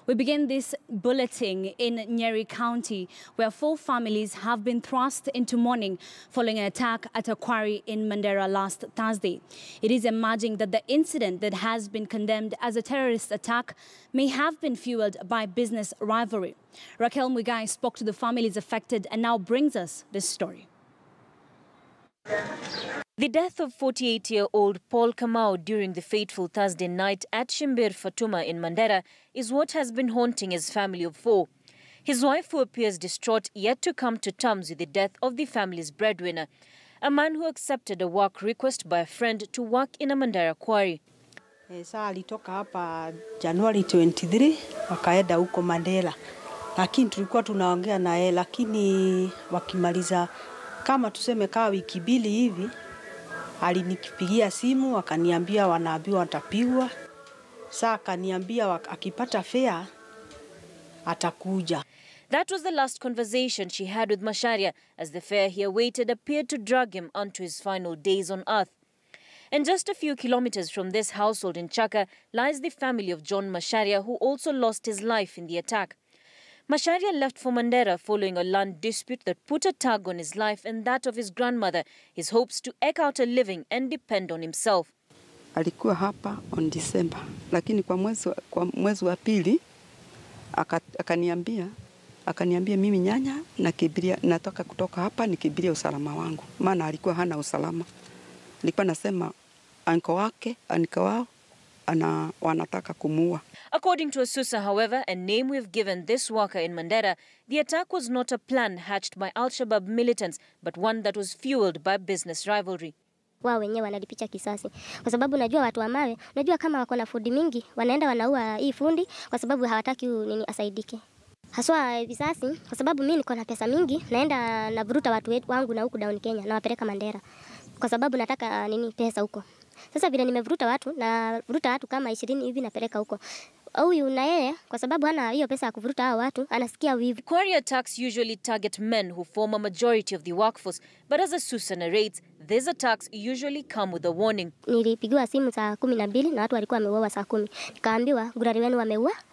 We begin this bulletin in Nyeri County, where 4 families have been thrust into mourning following an attack at a quarry in Mandera last Thursday. It is emerging that the incident that has been condemned as a terrorist attack may have been fueled by business rivalry. Raquel Muigai spoke to the families affected and now brings us this story. The death of 48-year-old Paul Kamau during the fateful Thursday night at Shimbir Fatuma in Mandera is what has been haunting his family of 4. His wife, who appears distraught, yet to come to terms with the death of the family's breadwinner, a man who accepted a work request by a friend to work in a Mandera quarry. Sasa alitoka hapa January 23 wakaenda huko Mandera. Lakini tulikuwa tunaongea na yeye, lakini wakimaliza kama tuseme kawa wiki mbili hivi alinipigia simu akaniambia wanaambiwa watapigwa. Sasa akaniambia akipata fare atakuja. That was the last conversation she had with Macharia as the fare he awaited appeared to drag him onto his final days on earth. And just a few kilometers from this household in Chaka lies the family of John Macharia, who also lost his life in the attack. Macharia left for Mandera following a land dispute that put a tag on his life and that of his grandmother, his hopes to eke out a living and depend on himself. Alikuwa hapa on December, lakini kwa mwezi wa pili akaniambia mimi nyanya natoka kutoka hapa nikibiria usalama wangu, maana alikuwa hana usalama. Alikuwa nasema anko wao wanataka kumuua. According to Asusa, however, a name we've given this worker in Mandera, the attack was not a plan hatched by Al-Shabaab militants, but one that was fueled by business rivalry. Wao wenyewe wanalipicha kisasi kwa sababu najua watu wa mawe, najua kama wako na fundi mingi wanaenda wanaua hii fundi kwa sababu hawataki nini asaidike. Haswa visasi kwa sababu mimi niko na pesa mingi, naenda navuruta watu wangu na huku down Kenya na wapeleka Mandera kwa sababu nataka pesa huko. Sasa vile nimevuruta watu na vuruta watu kama 20 hivi napeleka huko. Huyu na yeye kwa sababu hana hiyo pesa ya kuvuruta hao watu anasikia wivu. Quarry attacks usually target men who form a majority of the workforce, but as Asusa narrates, these attacks usually come with a warning. Nilipigiwa simu saa 12 na watu walikuwa wameuawa saa 10. Nikaambiwa gulari wenu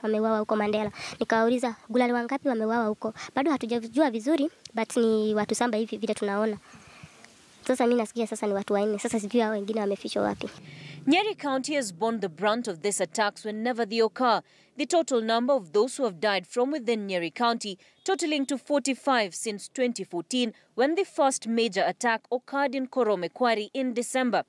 wameuawa huko Mandera. Nikauliza gulari wangapi wameuawa huko? Bado hatujajua vizuri, but ni watu 7 hivi vile tunaona. Sasa mimi nasikia sasa ni watu 4. Sasa sijui hao wengine wamefichwa wapi. Nyeri County has borne the brunt of these attacks whenever they occur. The total number of those who have died from within Nyeri County totaling to 45 since 2014 when the first major attack occurred in Korome Quarry in December.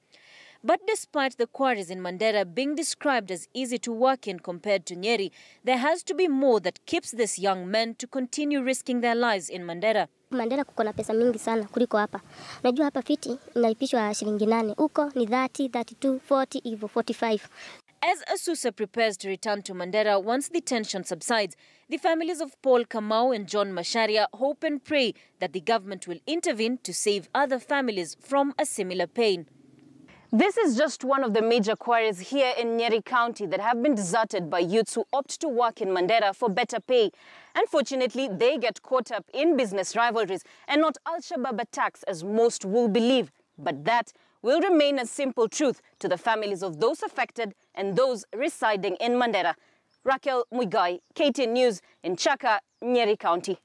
But despite the quarries in Mandera being described as easy to work in compared to Nyeri, there has to be more that keeps these young men to continue risking their lives in Mandera. Mandera kuko na pesa mingi sana kuliko hapa. Najua hapa fiti inalipishwa shilingi 8. Huko ni 30, 32, 40, even 45. As Asusa prepares to return to Mandera once the tension subsides, the families of Paul Kamau and John Macharia hope and pray that the government will intervene to save other families from a similar pain. This is just one of the major quarries here in Nyeri County that have been deserted by youths who opt to work in Mandera for better pay. Unfortunately, they get caught up in business rivalries and not Al-Shabaab attacks as most will believe. But that will remain a simple truth to the families of those affected and those residing in Mandera. Raquel Muigai, KTN News in Chaka, Nyeri County.